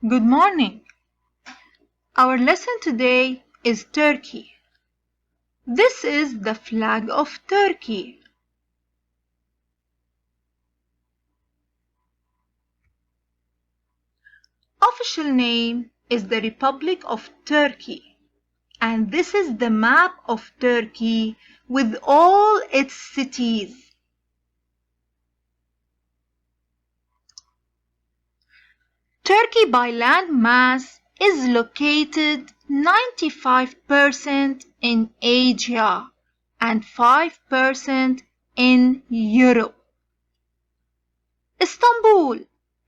Good morning. Our lesson today is Turkey. This is the flag of Turkey. Official name is the Republic of Turkey, and this is the map of Turkey with all its cities. Turkey by land mass is located 95% in Asia and 5% in Europe. Istanbul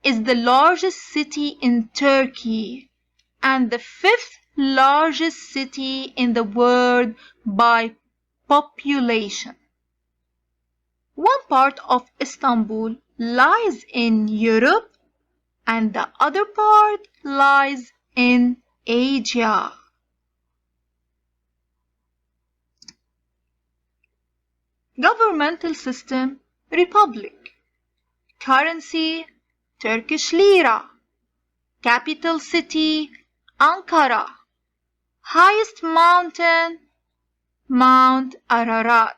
is the largest city in Turkey and the fifth largest city in the world by population. One part of Istanbul lies in Europe and the other part lies in Asia. Governmental system, Republic. Currency, Turkish lira. Capital city, Ankara. Highest mountain, Mount Ararat.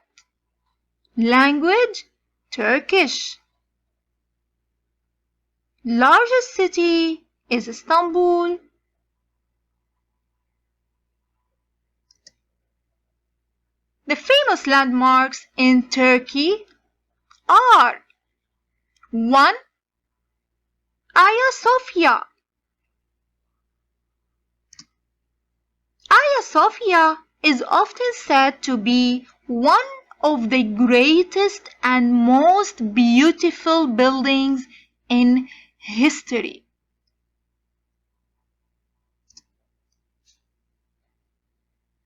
Language, Turkish. Largest city is Istanbul. The famous landmarks in Turkey are 1. Hagia Sophia. Hagia Sophia is often said to be one of the greatest and most beautiful buildings in history.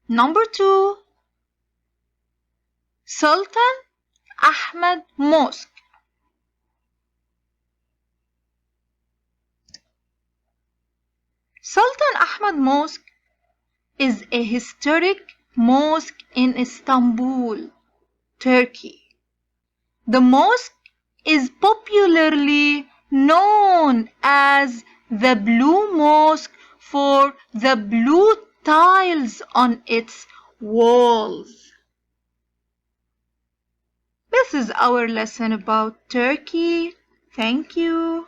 Number 2. Sultan Ahmed Mosque. Sultan Ahmed Mosque is a historic mosque in Istanbul, Turkey. The mosque is popularly known as the Blue Mosque for the blue tiles on its walls. This is our lesson about Turkey. Thank you.